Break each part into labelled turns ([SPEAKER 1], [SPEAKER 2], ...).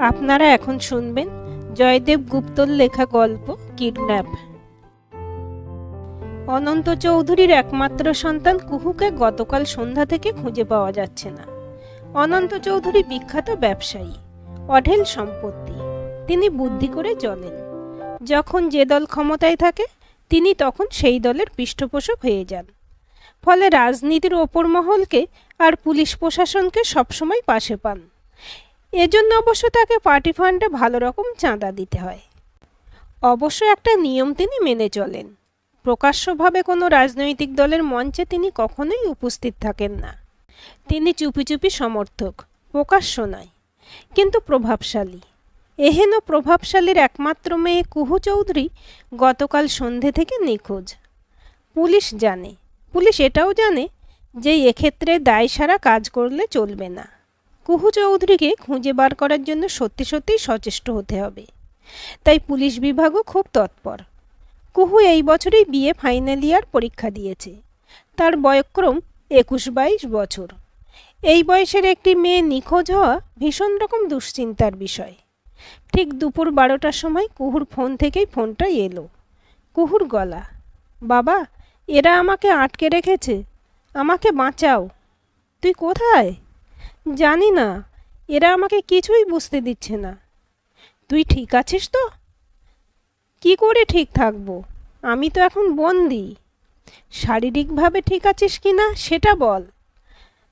[SPEAKER 1] আপনারা এখন শুনবেন জয়দেব গুপ্তর লেখা গল্প কিডন্যাপ। অনন্ত চৌধুরীর একমাত্র সন্তান কুহুকে গতকাল সন্ধ্যা থেকে খুঁজে পাওয়া যাচ্ছে না। অনন্ত চৌধুরী বিখ্যাত ব্যবসায়ী, অঢেল সম্পত্তি। তিনি বুদ্ধি করে চলেন। যখন যে দল ক্ষমতায় থাকে তিনি তখন সেই দলের পৃষ্ঠপোষক হয়ে যান। ফলে রাজনীতির ওপর মহলকে আর পুলিশ প্রশাসনকে সবসময় পাশে পান। এজন্য অবশ্য তাকে পার্টি ফান্ডে ভালো রকম চাঁদা দিতে হয়। অবশ্য একটা নিয়ম তিনি মেনে চলেন। প্রকাশ্যভাবে কোনো রাজনৈতিক দলের মঞ্চে তিনি কখনোই উপস্থিত থাকেন না। তিনি চুপি চুপি সমর্থক, প্রকাশ্য নয়, কিন্তু প্রভাবশালী। এহেন প্রভাবশালীর একমাত্র মেয়ে কুহু চৌধুরী গতকাল সন্ধে থেকে নিখোঁজ। পুলিশ জানে, পুলিশ এটাও জানে যে এক্ষেত্রে দায়সারা কাজ করলে চলবে না। কুহু চৌধুরীকে খুঁজে বার করার জন্য সত্যি সত্যিই সচেষ্ট হতে হবে। তাই পুলিশ বিভাগও খুব তৎপর। কুহু এই বছরই বিএ ফাইনাল ইয়ার পরীক্ষা দিয়েছে। তার বয়ঃক্রম 21-22 বছর। এই বয়সের একটি মেয়ে নিখোঁজ হওয়া ভীষণ রকম দুশ্চিন্তার বিষয়। ঠিক দুপুর 12টার সময় কুহুর ফোন থেকেই ফোনটা এলো। কুহুর গলা, বাবা, এরা আমাকে আটকে রেখেছে, আমাকে বাঁচাও। তুই কোথায়? জানি না, এরা আমাকে কিছুই বুঝতে দিচ্ছে না। তুই ঠিক আছিস তো? কি করে ঠিক থাকবো, আমি তো এখন বন্দি। শারীরিকভাবে ঠিক আছিস কি না সেটা বল।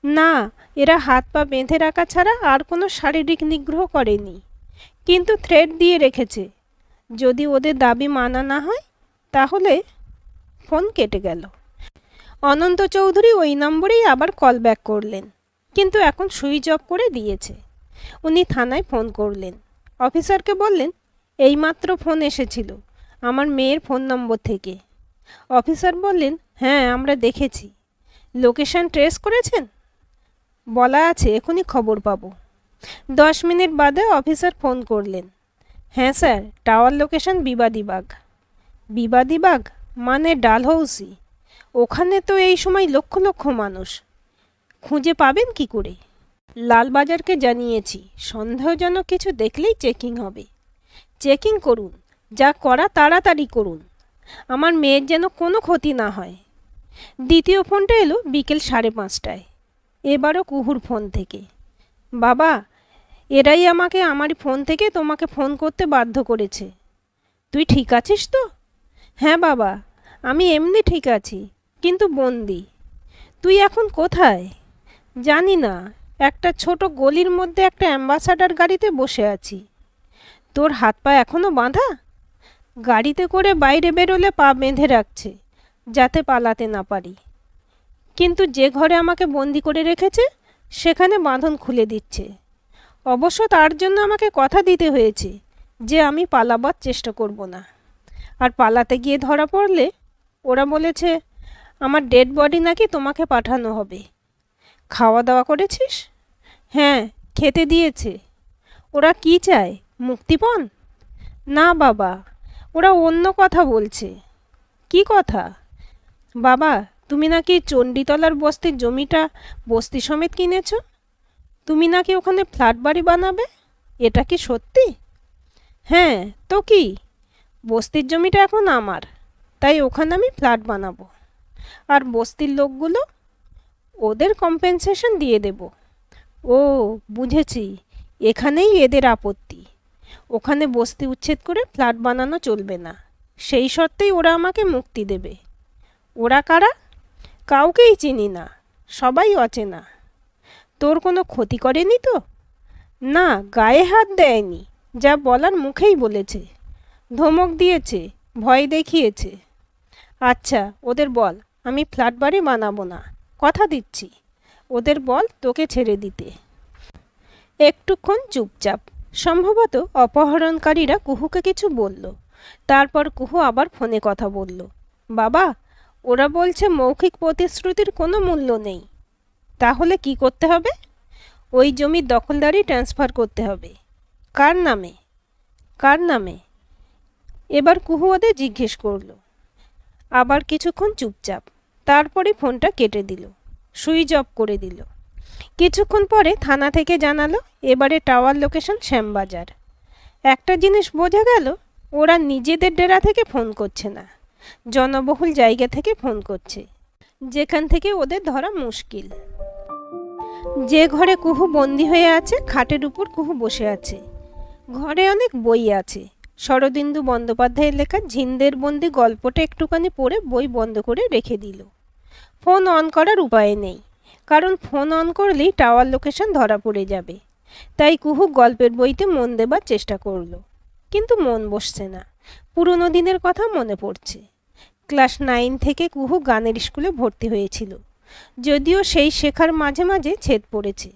[SPEAKER 1] না, এরা হাত পা বেঁধে রাখা ছাড়া আর কোনো শারীরিক নিগ্রহ করেনি, কিন্তু থ্রেট দিয়ে রেখেছে। যদি ওদের দাবি মানা না হয় তাহলে। ফোন কেটে গেল। অনন্ত চৌধুরী ওই নম্বরেই আবার কল ব্যাক করলেন, কিন্তু এখন সুইচ অফ করে দিয়েছে। উনি থানায় ফোন করলেন। অফিসারকে বললেন, এইমাত্র ফোন এসেছিল আমার মেয়ের ফোন নম্বর থেকে। অফিসার বললেন, হ্যাঁ, আমরা দেখেছি। লোকেশন ট্রেস করেছেন? বলা আছে এখনই খবর পাবো। 10 মিনিট বাদে অফিসার ফোন করলেন। হ্যাঁ sir, tower location Bibadibag. Bibadibag মানে ডালহৌসি। ওখানে তো এই সময় লক্ষ লক্ষ মানুষ। খুঁজে পাবেন কি করে? লালবাজারকে জানিয়েছি, সন্দেহজনক কিছু দেখলেই চেকিং হবে। চেকিং করুন, যা করা তাড়াতাড়ি করুন, আমার মেয়ের যেন কোনো ক্ষতি না হয়। দ্বিতীয় ফোনটা এলো বিকেল 5:30টায়। এবারও কুহুর ফোন থেকে। বাবা, এরাই আমাকে আমার ফোন থেকে তোমাকে ফোন করতে বাধ্য করেছে। তুই ঠিক আছিস তো? হ্যাঁ বাবা, আমি এমনি ঠিক আছি, কিন্তু বন্দি। তুই এখন কোথায়? জানি না, একটা ছোট গলির মধ্যে একটা অ্যাম্বাসাডার গাড়িতে বসে আছি। তোর হাত পা এখনো বাঁধা? গাড়িতে করে বাইরে বেরোলে পা বেঁধে রাখছে যাতে পালাতে না পারি, কিন্তু যে ঘরে আমাকে বন্দি করে রেখেছে সেখানে বাঁধন খুলে দিচ্ছে। অবশ্য তার জন্য আমাকে কথা দিতে হয়েছে যে আমি পালাবার চেষ্টা করব না। আর পালাতে গিয়ে ধরা পড়লে ওরা বলেছে আমার ডেড বডি নাকি তোমাকে পাঠানো হবে। খাওয়া দাওয়া করেছিস? হ্যাঁ, খেতে দিয়েছে। ওরা কি চায়, মুক্তিপণ? না বাবা, ওরা অন্য কথা বলছে। কি কথা? বাবা, তুমি নাকি চণ্ডীতলার বস্তির জমিটা বস্তি সমেত কিনেছ। তুমি নাকি ওখানে ফ্ল্যাট বাড়ি বানাবে, এটা কি সত্যি? হ্যাঁ তো কি, বস্তির জমিটা এখন আমার, তাই ওখানে আমি ফ্ল্যাট বানাবো। আর বস্তির লোকগুলো, ওদের কম্পেনসেশন দিয়ে দেব। ও বুঝেছি, এখানেই এদের আপত্তি। ওখানে বস্তি উচ্ছেদ করে ফ্ল্যাট বানানো চলবে না, সেই শর্তেই ওরা আমাকে মুক্তি দেবে। ওরা কারা? কাউকেই চিনি না, সবাই অচেনা। তোর কোনো ক্ষতি করেনি তো? না, গায়ে হাত দেয়নি, যা বলার মুখেই বলেছে। ধমক দিয়েছে, ভয় দেখিয়েছে। আচ্ছা, ওদের বল আমি ফ্ল্যাট বাড়ি বানাবো না, কথা দিচ্ছি। ওদের বল তোকে ছেড়ে দিতে। একটুক্ষণ চুপচাপ। সম্ভবত অপহরণকারীরা কুহুকে কিছু বলল। তারপর কুহু আবার ফোনে কথা বলল। বাবা, ওরা বলছে মৌখিক প্রতিশ্রুতির কোনো মূল্য নেই। তাহলে কি করতে হবে? ওই জমির দখলদারি ট্রান্সফার করতে হবে। কার নামে? কার নামে? এবার কুহু ওদের জিজ্ঞেস করল। আবার কিছুক্ষণ চুপচাপ। তারপরে ফোনটা কেটে দিল, সুইচ অফ করে দিল। কিছুক্ষণ পরে থানা থেকে জানালো এবারে টাওয়ার লোকেশন শ্যামবাজার। একটা জিনিস বোঝা গেল, ওরা নিজেদের ডেরা থেকে ফোন করছে না, জনবহুল জায়গা থেকে ফোন করছে, যেখান থেকে ওদের ধরা মুশকিল। যে ঘরে কুহু বন্দি হয়ে আছে, খাটের উপর কুহু বসে আছে। ঘরে অনেক বই আছে। শরদিন্দু বন্দ্যোপাধ্যায়ের লেখা ঝিন্দের বন্দি গল্পটা একটুখানি পড়ে বই বন্ধ করে রেখে দিল। ফোন অন করার উপায় নেই, কারণ ফোন অন করলেই টাওয়ার লোকেশন ধরা পড়ে যাবে। তাই কুহু গল্পের বইতে মন দেবার চেষ্টা করল, কিন্তু মন বসছে না। পুরনো দিনের কথা মনে পড়ছে। ক্লাস 9 থেকে কুহু গানের স্কুলে ভর্তি হয়েছিল, যদিও সেই শেখার মাঝে মাঝে ছেদ পড়েছে।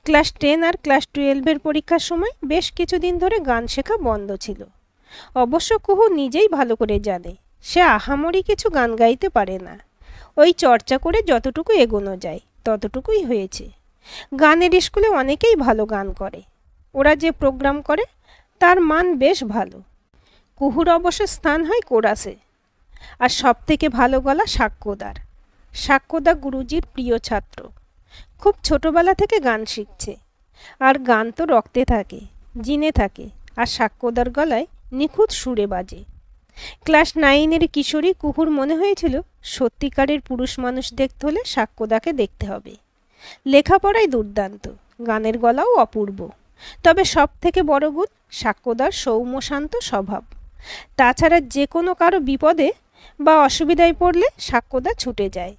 [SPEAKER 1] ক্লাস 10 আর ক্লাস 12-এর পরীক্ষার সময় বেশ কিছুদিন ধরে গান শেখা বন্ধ ছিল। অবশ্য কুহু নিজেই ভালো করে জানে সে আহামরি কিছু গান গাইতে পারে না। ওই চর্চা করে যতটুকু এগোনো যায় ততটুকুই হয়েছে। গানের স্কুলে অনেকেই ভালো গান করে। ওরা যে প্রোগ্রাম করে তার মান বেশ ভালো। কুহুর অবশ্য স্থান হয় কোরাসে। আর সবথেকে ভালো গলা সাক্ষ্যদার। সাক্ষ্যদা গুরুজির প্রিয় ছাত্র। খুব ছোটবেলা থেকে গান শিখছে। আর গান তো রক্তে থাকে, জিনে থাকে, আর সাক্ষ্যদার গলায় নিখুঁত সুরে বাজে। ক্লাস 9-এর কিশোরী কুহুর মনে হয়েছিল সত্যিকারের পুরুষ মানুষ দেখতে হলে সাক্ষ্যদাকে দেখতে হবে। লেখাপড়ায় দুর্দান্ত, গানের গলাও অপূর্ব। তবে সব থেকে বড় গুণ সাক্ষ্যদার সৌম্য শান্ত স্বভাব। তাছাড়া যে কোনো কারো বিপদে বা অসুবিধায় পড়লে সাক্ষ্যদা ছুটে যায়।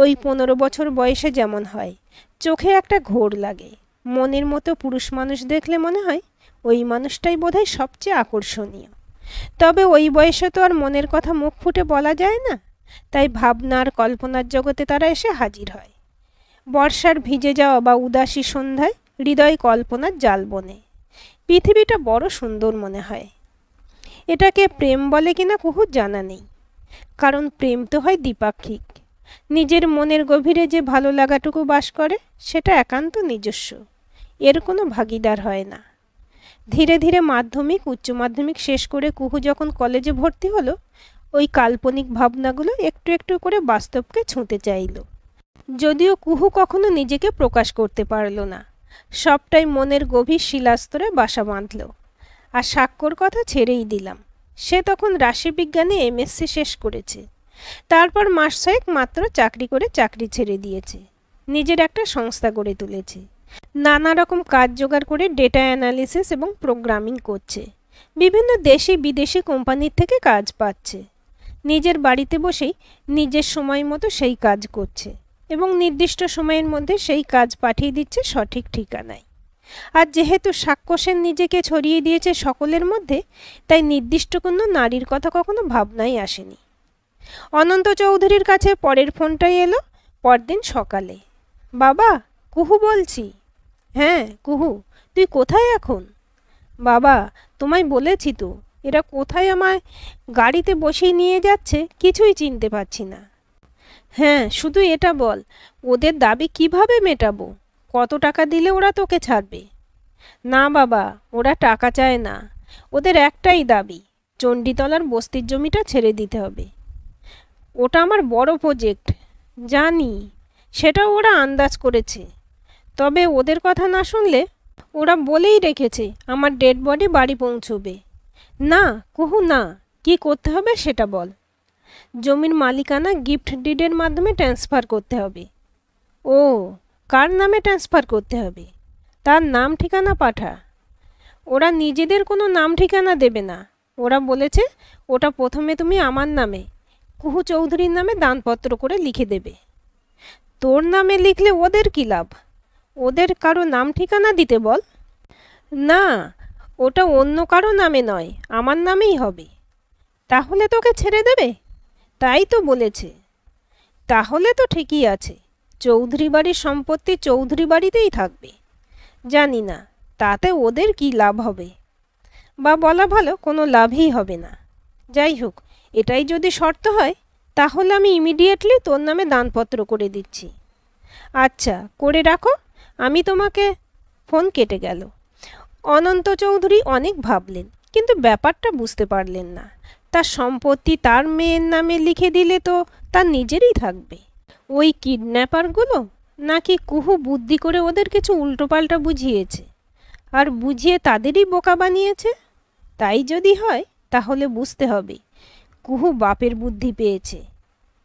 [SPEAKER 1] ওই 15 বছর বয়সে যেমন হয়, চোখে একটা ঘোর লাগে। মনের মতো পুরুষ মানুষ দেখলে মনে হয় ওই মানুষটাই বোধহয় সবচেয়ে আকর্ষণীয়। তবে ওই বয়সে তো আর মনের কথা মুখ ফুটে বলা যায় না, তাই ভাবনার কল্পনার জগতে তারা এসে হাজির হয়। বর্ষার ভিজে যাওয়া বা উদাসী সন্ধ্যায় হৃদয় কল্পনার জাল বনে। পৃথিবীটা বড় সুন্দর মনে হয়। এটাকে প্রেম বলে কিনা কুহুর জানা নেই, কারণ প্রেম তো হয় দ্বিপাক্ষিক। নিজের মনের গভীরে যে ভালো লাগাটুকু বাস করে সেটা একান্ত নিজস্ব, এর কোনো ভাগিদার হয় না। ধীরে ধীরে মাধ্যমিক উচ্চ মাধ্যমিক শেষ করে কুহু যখন কলেজে ভর্তি হলো, ওই কাল্পনিক ভাবনাগুলো একটু একটু করে বাস্তবকে ছুঁতে চাইল। যদিও কুহু কখনো নিজেকে প্রকাশ করতে পারল না, সবটাই মনের গভীর শিলাস্তরে বাসা বাঁধল। আর সাক্ষ্যর কথা ছেড়েই দিলাম, সে তখন রাশিবিজ্ঞানে এমএসসি শেষ করেছে। তারপর মাস 6 মাত্র চাকরি করে চাকরি ছেড়ে দিয়েছে, নিজের একটা সংস্থা গড়ে তুলেছে। নানা রকম কাজ জোগাড় করে ডেটা অ্যানালিসিস এবং প্রোগ্রামিং করছে। বিভিন্ন দেশি বিদেশি কোম্পানির থেকে কাজ পাচ্ছে। নিজের বাড়িতে বসেই নিজের সময় মতো সেই কাজ করছে এবং নির্দিষ্ট সময়ের মধ্যে সেই কাজ পাঠিয়ে দিচ্ছে সঠিক ঠিকানায়। আর যেহেতু সাক্ষ্য সেন নিজেকে ছড়িয়ে দিয়েছে সকলের মধ্যে, তাই নির্দিষ্ট কোনো নারীর কথা কখনো ভাবনাই আসেনি। অনন্ত চৌধুরীর কাছে পরের ফোনটাই এলো পরদিন সকালে। বাবা, কুহু বলছি। হ্যাঁ কুহু, তুই কোথায় এখন? বাবা, তোমায় বলেছি তো, এরা কোথায় আমায় গাড়িতে বসিয়ে নিয়ে যাচ্ছে কিছুই চিনতে পারছি না। হ্যাঁ, শুধু এটা বল, ওদের দাবি কিভাবে মেটাবো? কত টাকা দিলে ওরা তোকে ছাড়বে? না বাবা, ওরা টাকা চায় না। ওদের একটাই দাবি, চণ্ডীতলার বস্তির জমিটা ছেড়ে দিতে হবে। ওটা আমার বড় প্রজেক্ট, জানি, সেটাও ওরা আন্দাজ করেছে। তবে ওদের কথা না শুনলে, ওরা বলেই রেখেছে আমার ডেড বডি বাড়ি পৌঁছবে। না কুহু না, কি করতে হবে সেটা বল। জমির মালিকানা গিফট ডিডের মাধ্যমে ট্রান্সফার করতে হবে। ও, কার নামে ট্রান্সফার করতে হবে? তার নাম ঠিকানা পাঠা। ওরা নিজেদের কোনো নাম ঠিকানা দেবে না। ওরা বলেছে ওটা প্রথমে তুমি আমার নামে, কুহু চৌধুরীর নামে দানপত্র করে লিখে দেবে। তোর নামে লিখলে ওদের কী লাভ? ওদের কারো নাম ঠিকানা দিতে বল। না, ওটা অন্য কারো নামে নয়, আমার নামেই হবে। তাহলে তোকে ছেড়ে দেবে? তাই তো বলেছে। তাহলে তো ঠিকই আছে, চৌধুরী বাড়ির সম্পত্তি চৌধুরী বাড়িতেই থাকবে। জানি না তাতে ওদের কি লাভ হবে, বা বলা ভালো কোনো লাভই হবে না। যাই হোক, এটাই যদি শর্ত হয় তাহলে আমি ইমিডিয়েটলি তোর নামে দানপত্র করে দিচ্ছি। আচ্ছা, করে রাখো, আমি তোমাকে। ফোন কেটে গেল। অনন্ত চৌধুরী অনেক ভাবলেন, কিন্তু ব্যাপারটা বুঝতে পারলেন না। তার সম্পত্তি তার মেয়ের নামে লিখে দিলে তো তার নিজেরই থাকবে। ওই কিডন্যাপারগুলো নাকি কুহু বুদ্ধি করে ওদের কিছু উল্টোপাল্টা বুঝিয়েছে, আর বুঝিয়ে তাদেরই বোকা বানিয়েছে? তাই যদি হয় তাহলে বুঝতে হবে কুহু বাপের বুদ্ধি পেয়েছে।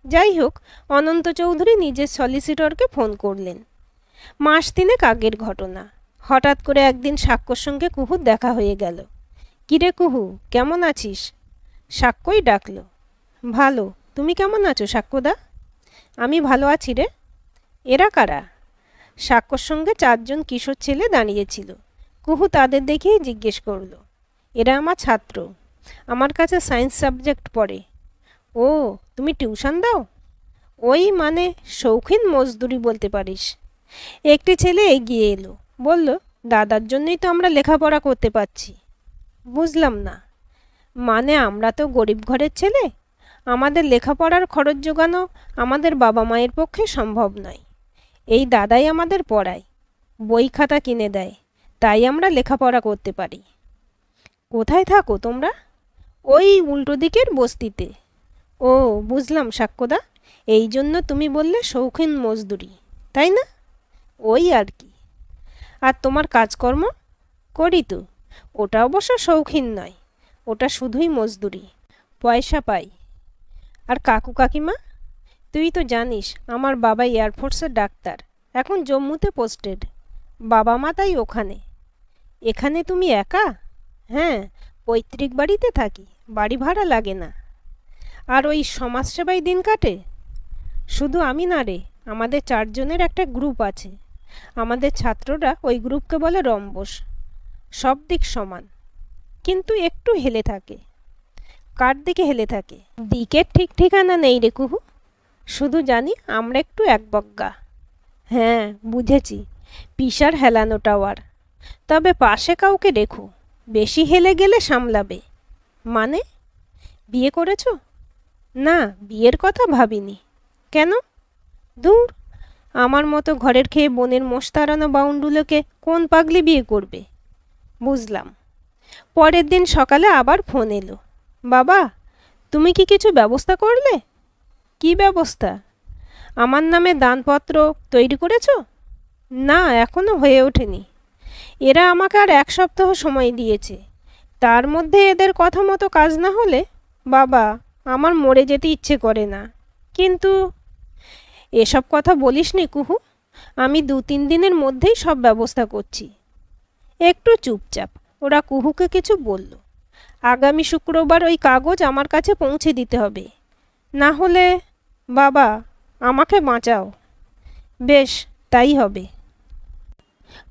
[SPEAKER 1] যাই হোক, অনন্ত চৌধুরী নিজের সলিসিটরকে ফোন করলেন। মাস তিনেক আগের ঘটনা। হঠাৎ করে একদিন সাক্ষ্যর সঙ্গে কুহুর দেখা হয়ে গেল। কিরে কুহু, কেমন আছিস? সাক্ষ্যই ডাকল। ভালো, তুমি কেমন আছো সাক্ষ্যদা? আমি ভালো আছি রে। এরা কারা? সাক্ষ্যর সঙ্গে 4 জন কিশোর ছেলে দাঁড়িয়েছিল। কুহু তাদের দেখেই জিজ্ঞেস করল, এরা আমার ছাত্র, আমার কাছে সায়েন্স সাবজেক্ট পড়ে। ও, তুমি টিউশন দাও? ওই মানে শৌখিন মজদুরি বলতে পারিস। একটি ছেলে এগিয়ে এলো, বলল, দাদার জন্যই তো আমরা লেখাপড়া করতে পারছি। বুঝলাম না। মানে আমরা তো গরিব ঘরের ছেলে, আমাদের লেখাপড়ার খরচ জোগানো আমাদের বাবা মায়ের পক্ষে সম্ভব নয়। এই দাদাই আমাদের পড়ায়, বই খাতা কিনে দেয়, তাই আমরা লেখাপড়া করতে পারি। কোথায় থাকো তোমরা? ওই উল্টো দিকের বস্তিতে। ও, বুঝলাম সাক্ষ্যদা, এই জন্য তুমি বললে শৌখিন মজদুরি, তাই না? ওই আর কি। আর তোমার কাজকর্ম? করি তো। ওটা অবশ্য শৌখিন নয়, ওটা শুধুই মজদুরি, পয়সা পাই। আর কাকু কাকিমা? তুই তো জানিস আমার বাবা এয়ারফোর্সের ডাক্তার, এখন জম্মুতে পোস্টেড। বাবা মা তাই ওখানে। এখানে তুমি একা? হ্যাঁ, পৈতৃক বাড়িতে থাকি, বাড়ি ভাড়া লাগে না। আর ওই সমাজসেবায় দিন কাটে। শুধু আমি না রে, আমাদের 4 জনের একটা গ্রুপ আছে। আমাদের ছাত্ররা ওই গ্রুপকে বলে রম্বস। সব দিক সমান, কিন্তু একটু হেলে থাকে। কার দিকে হেলে থাকে? দিকের ঠিক ঠিকানা নেই রে কুহু, শুধু জানি আমরা একটু একবজ্ঞা। হ্যাঁ, বুঝেছি, পিসার হেলানো টাওয়ার। তবে পাশে কাউকে রেখো, বেশি হেলে গেলে সামলাবে। মানে? বিয়ে করেছ? না, বিয়ের কথা ভাবিনি। কেন? দূর, আমার মতো ঘরের খেয়ে বনের মোষ তাড়ানো বাউন্ডুলোকে কোন পাগলি বিয়ে করবে? বুঝলাম। পরের দিন সকালে আবার ফোন এলো, বাবা তুমি কি কিছু ব্যবস্থা করলে? কি ব্যবস্থা? আমার নামে দানপত্র তৈরি করেছ? না, এখনো হয়ে ওঠেনি। এরা আমাকে আর 1 সপ্তাহ সময় দিয়েছে, তার মধ্যে এদের কথা মতো কাজ না হলে বাবা আমার মরে যেতে ইচ্ছে করে না। কিন্তু এসব কথা বলিসনি কুহু, আমি 2-3 দিনের মধ্যেই সব ব্যবস্থা করছি। একটু চুপচাপ। ওরা কুহুকে কিছু বলল। আগামী শুক্রবার ওই কাগজ আমার কাছে পৌঁছে দিতে হবে, না হলে বাবা আমাকে বাঁচাও। বেশ, তাই হবে।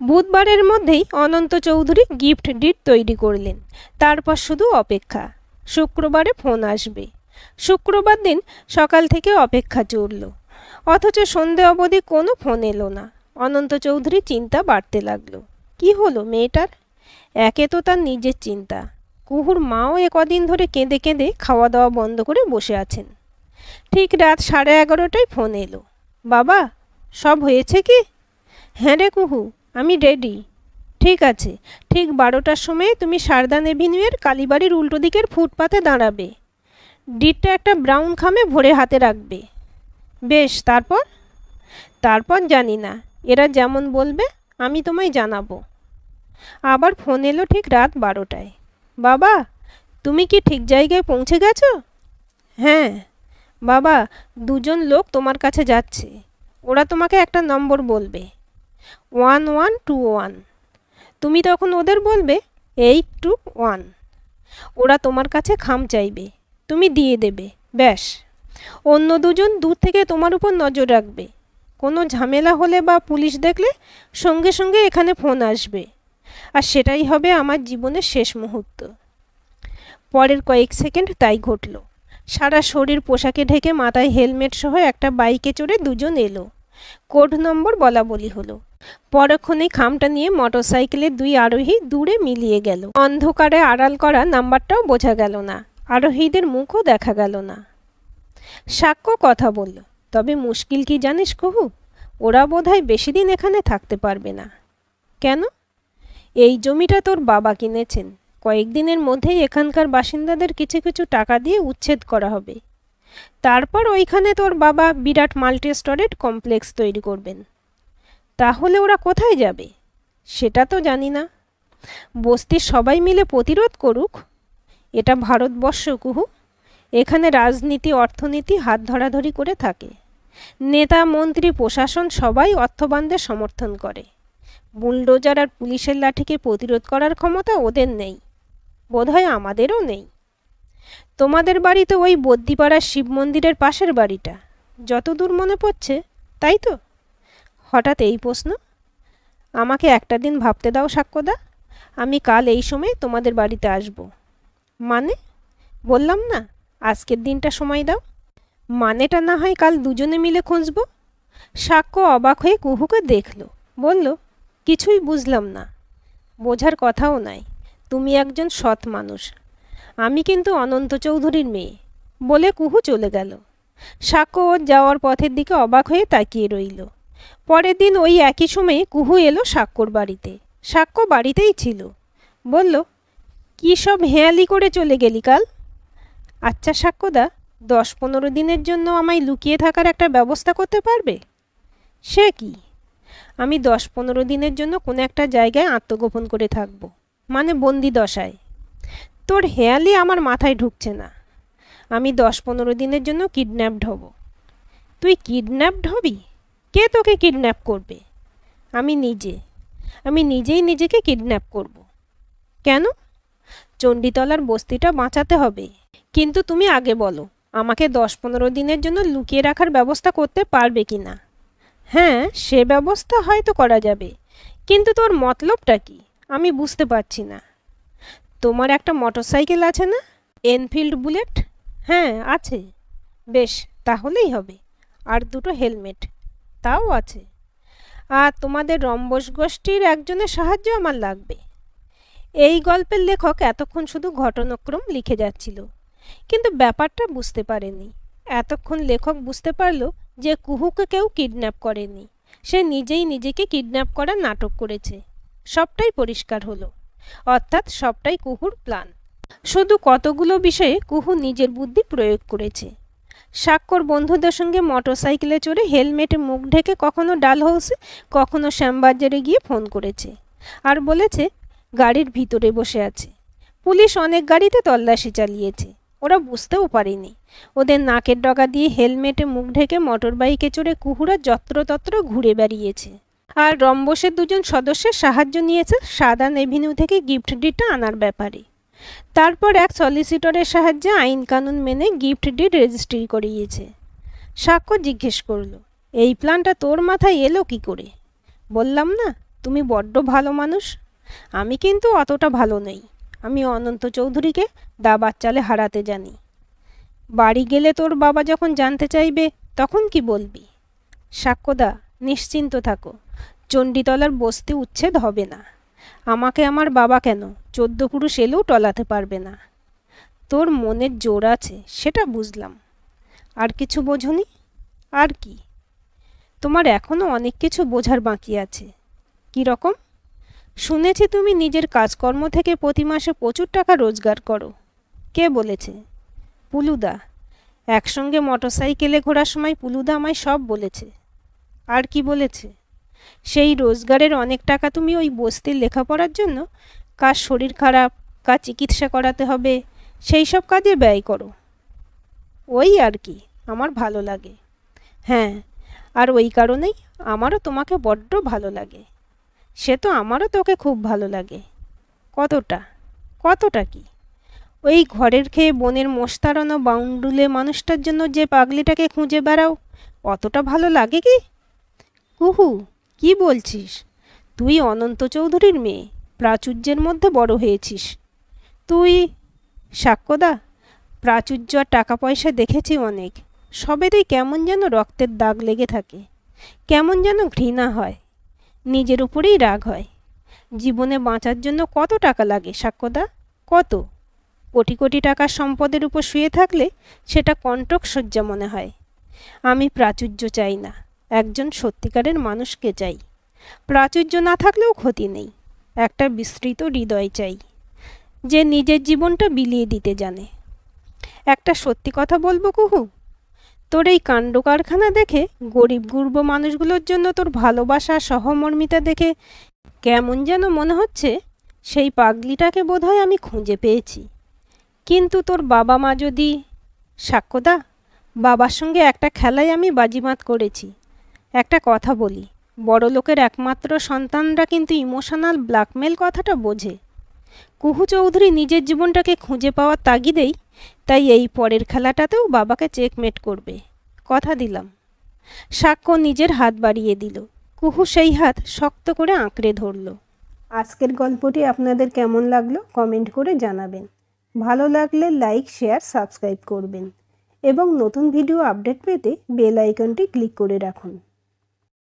[SPEAKER 1] বুধবারের মধ্যেই অনন্ত চৌধুরী গিফট ডিড তৈরি করলেন। তারপর শুধু অপেক্ষা, শুক্রবারে ফোন আসবে। শুক্রবার দিন সকাল থেকে অপেক্ষা চলল, অথচ সন্ধে অবধি কোনো ফোন এলো না। অনন্ত চৌধুরী চিন্তা বাড়তে লাগলো। কি হলো মেয়েটার? একে তো তার নিজের চিন্তা, কুহুর মাও কদিন ধরে কেঁদে কেঁদে খাওয়া দাওয়া বন্ধ করে বসে আছেন। ঠিক রাত 11:30টায় ফোন এলো, বাবা সব হয়েছে কি? হ্যাঁ রে কুহু, আমি রেডি। ঠিক আছে, ঠিক 12টার সময় তুমি সারদান এভিনিউয়ের কালীবাড়ির উল্টো দিকের ফুটপাতে দাঁড়াবে। ডিটটা একটা ব্রাউন খামে ভরে হাতে রাখবে। বেশ, তারপর? তারপর জানি না, এরা যেমন বলবে আমি তোমায় জানাবো। আবার ফোন এলো ঠিক রাত 12টায়, বাবা তুমি কি ঠিক জায়গায় পৌঁছে গেছো? হ্যাঁ বাবা, 2 জন লোক তোমার কাছে যাচ্ছে, ওরা তোমাকে একটা নম্বর বলবে, 1121। তুমি তখন ওদের বলবে 821। ওরা তোমার কাছে খাম চাইবে, তুমি দিয়ে দেবে। ব্যাস, অন্য 2 জন দূর থেকে তোমার উপর নজর রাখবে। কোনো ঝামেলা হলে বা পুলিশ দেখলে সঙ্গে সঙ্গে এখানে ফোন আসবে, আর সেটাই হবে আমার জীবনের শেষ মুহূর্ত। পরের কয়েক সেকেন্ড তাই ঘটল। সারা শরীর পোশাকে ঢেকে মাথায় হেলমেট সহ একটা বাইকে চড়ে 2 জন এলো। কোড নম্বর বলা বলি হলো। পরক্ষণেই খামটা নিয়ে মোটরসাইকেলের 2 আরোহী দূরে মিলিয়ে গেল। অন্ধকারে আড়াল করা নাম্বারটাও বোঝা গেল না, আরোহীদের মুখও দেখা গেল না। সাক্ষ্য কথা বলল, তবে মুশকিল কি জানিস কুহু, ওরা বোধহয় বেশি দিন এখানে থাকতে পারবে না। কেন? এই জমিটা তোর বাবা কিনেছেন, কয়েকদিনের মধ্যেই এখানকার বাসিন্দাদের কিছু কিছু টাকা দিয়ে উচ্ছেদ করা হবে। তারপর ওইখানে তোর বাবা বিরাট মাল্টি স্টোরেড কমপ্লেক্স তৈরি করবেন। তাহলে ওরা কোথায় যাবে সেটা তো জানি না। বস্তির সবাই মিলে প্রতিরোধ করুক। এটা ভারতবর্ষ কুহু। এখানে রাজনীতি অর্থনীতি হাত ধরাধরি করে থাকে। নেতা মন্ত্রী প্রশাসন সবাই অর্থবানদের সমর্থন করে। বুলডোজার আর পুলিশের লাঠিকে প্রতিরোধ করার ক্ষমতা ওদের নেই, বোধহয় আমাদেরও নেই। তোমাদের বাড়ি তো ওই বদ্যিপাড়ার শিব মন্দিরের পাশের বাড়িটা, যতদূর মনে পড়ছে, তাই তো? হঠাৎ এই প্রশ্ন? আমাকে একটা দিন ভাবতে দাও সাক্ষ্যদা। আমি কাল এই সময় তোমাদের বাড়িতে আসব। মানে? বললাম না, আজকের দিনটা সময় দাও। মানেটা না হয় কাল দুজনে মিলে খুঁজব। সাক্ষ্য অবাক হয়ে কুহুকে দেখল, বলল, কিছুই বুঝলাম না। বোঝার কথাও নাই, তুমি একজন সৎ মানুষ। আমি কিন্তু অনন্ত চৌধুরীর মেয়ে। বলে কুহু চলে গেল। সাক্ষ্য ওর যাওয়ার পথের দিকে অবাক হয়ে তাকিয়ে রইল। পরের দিন ওই একই সময়ে কুহু এলো সাক্ষ্যর বাড়িতে। সাক্ষ্য বাড়িতেই ছিল। বলল, কী সব হেঁয়ালি করে চলে গেলি কাল? আচ্ছা সাক্ষ্যদা, 10-15 দিনের জন্য আমায় লুকিয়ে থাকার একটা ব্যবস্থা করতে পারবে? সে কি? আমি 10-15 দিনের জন্য কোনো একটা জায়গায় আত্মগোপন করে থাকব, মানে বন্দি দশায়। তোর হেয়ালি আমার মাথায় ঢুকছে না। আমি 10-15 দিনের জন্য কিডন্যাপড হব। তুই কিডন্যাপড হবি? কে তোকে কিডন্যাপ করবে? আমি নিজেই নিজেকে কিডন্যাপ করব। কেন? চণ্ডীতলার বস্তিটা বাঁচাতে হবে। কিন্তু তুমি আগে বলো, আমাকে 10-15 দিনের জন্য লুকিয়ে রাখার ব্যবস্থা করতে পারবে কি না? হ্যাঁ, সে ব্যবস্থা হয়তো করা যাবে, কিন্তু তোর মতলবটা কি আমি বুঝতে পারছি না। তোমার একটা মোটরসাইকেল আছে না, এনফিল্ড বুলেট? হ্যাঁ আছে। বেশ, তাহলেই হবে। আর দুটো হেলমেট, তাও আছে। আর তোমাদের রম্বস গোষ্ঠীর একজনের সাহায্য আমার লাগবে। এই গল্পের লেখক এতক্ষণ শুধু ঘটনাক্রম লিখে যাচ্ছিল, কিন্তু ব্যাপারটা বুঝতে পারেনি। এতক্ষণ লেখক বুঝতে পারল যে কুহুকে কেউ কিডন্যাপ করেনি, সে নিজেই নিজেকে কিডন্যাপ করার নাটক করেছে। সবটাই পরিষ্কার হলো, অর্থাৎ সবটাই কুহুর প্ল্যান। শুধু কতগুলো বিষয়ে কুহু নিজের বুদ্ধি প্রয়োগ করেছে। সাক্ষ্যর বন্ধুদের সঙ্গে মোটরসাইকেলে চড়ে হেলমেটে মুখ ঢেকে কখনো ডালহাউসে, কখনো শ্যামবাজারে গিয়ে ফোন করেছে আর বলেছে গাড়ির ভিতরে বসে আছে। পুলিশ অনেক গাড়িতে তল্লাশি চালিয়েছে, ওরা বুঝতেও পারেনি। ওদের নাকের ডগা দিয়ে হেলমেটে মুখ ঢেকে মোটর বাইকে চড়ে কুহুরা যত্রতত্র ঘুরে বেরিয়েছে। আর রম্বসের দুজন সদস্যের সাহায্য নিয়েছে সাদান এভিনিউ থেকে গিফট ডিডটা আনার ব্যাপারে। তারপর এক সলিসিটরের সাহায্যে আইন কানুন মেনে গিফট ডিড রেজিস্ট্রি করিয়েছে। সাক্ষ্য জিজ্ঞেস করল, এই প্ল্যানটা তোর মাথায় এলো কি করে? বললাম না, তুমি বড্ড ভালো মানুষ। আমি কিন্তু অতটা ভালো নেই। আমি অনন্ত চৌধুরীকে দাবার চালে হারাতে জানি। বাড়ি গেলে তোর বাবা যখন জানতে চাইবে তখন কি বলবি? সাক্ষ্যদা, নিশ্চিন্ত থাকো, চণ্ডীতলার বস্তি উচ্ছেদ হবে না। আমাকে আমার বাবা কেন 14 পুরুষ এলেও টলাতে পারবে না। তোর মনের জোর আছে, সেটা বুঝলাম। আর কিছু বোঝনি? আর কি? তোমার এখনও অনেক কিছু বোঝার বাকি আছে। কি রকম? শুনেছি তুমি নিজের কাজকর্ম থেকে প্রতি মাসে প্রচুর টাকা রোজগার করো। কে বলেছে? পুলুদা। একসঙ্গে মোটরসাইকেলে ঘোরার সময় পুলুদা আমায় সব বলেছে। আর কি বলেছে? সেই রোজগারের অনেক টাকা তুমি ওই বস্তির লেখাপড়ার জন্য, কার শরীর খারাপ, কার চিকিৎসা করাতে হবে, সেই সব কাজে ব্যয় করো। ওই আর কি, আমার ভালো লাগে। হ্যাঁ, আর ওই কারণেই আমারও তোমাকে বড্ড ভালো লাগে। সে তো আমারও তোকে খুব ভালো লাগে। কতটা? কতটা কি? ওই ঘরের খেয়ে বনের মোস্তারানো বাউন্ডুলে মানুষটার জন্য যে পাগলিটাকে খুঁজে বেড়াও, অতটা ভালো লাগে কি? কুহু, কি বলছিস? তুই অনন্ত চৌধুরীর মেয়ে, প্রাচুর্যের মধ্যে বড় হয়েছিস। তুই? সাক্ষ্যদা, প্রাচুর্য আর টাকা পয়সা দেখেছি অনেক, সবেতেই কেমন যেন রক্তের দাগ লেগে থাকে, কেমন যেন ঘৃণা হয়, নিজের উপরেই রাগ হয়। জীবনে বাঁচার জন্য কত টাকা লাগে সাক্ষ্যদা? কত? কোটি কোটি টাকার সম্পদের উপর শুয়ে থাকলে সেটা কণ্টক সজ্জা মনে হয়। আমি প্রাচুর্য চাই না, একজন সত্যিকারের মানুষকে চাই। প্রাচুর্য না থাকলেও ক্ষতি নেই, একটা বিস্তৃত হৃদয় চাই, যে নিজের জীবনটা বিলিয়ে দিতে জানে। একটা সত্যি কথা বলবো কুহু, তোর এই কাণ্ড কারখানা দেখে, গরিব গুরব মানুষগুলোর জন্য তোর ভালোবাসা সহমর্মিতা দেখে কেমন যেন মনে হচ্ছে সেই পাগলিটাকে বোধহয় আমি খুঁজে পেয়েছি। কিন্তু তোর বাবা মা যদি... সাক্ষ্যদা, বাবার সঙ্গে একটা খেলায় আমি বাজিমাত করেছি। একটা কথা বলি, বড়লোকের একমাত্র সন্তানরা কিন্তু ইমোশনাল ব্ল্যাকমেল কথাটা বোঝে। কুহু চৌধুরী নিজের জীবনটাকে খুঁজে পাওয়ার তাগিদেই তাই এই পরের খেলাটাতেও বাবাকে চেকমেট করবে, কথা দিলাম। সাক্ষ্য নিজের হাত বাড়িয়ে দিল। কুহু সেই হাত শক্ত করে আঁকড়ে ধরল। আজকের গল্পটি আপনাদের কেমন লাগলো কমেন্ট করে জানাবেন। ভালো লাগলে লাইক, শেয়ার, সাবস্ক্রাইব করবেন এবং নতুন ভিডিও আপডেট পেতে বেল আইকনটি ক্লিক করে রাখুন।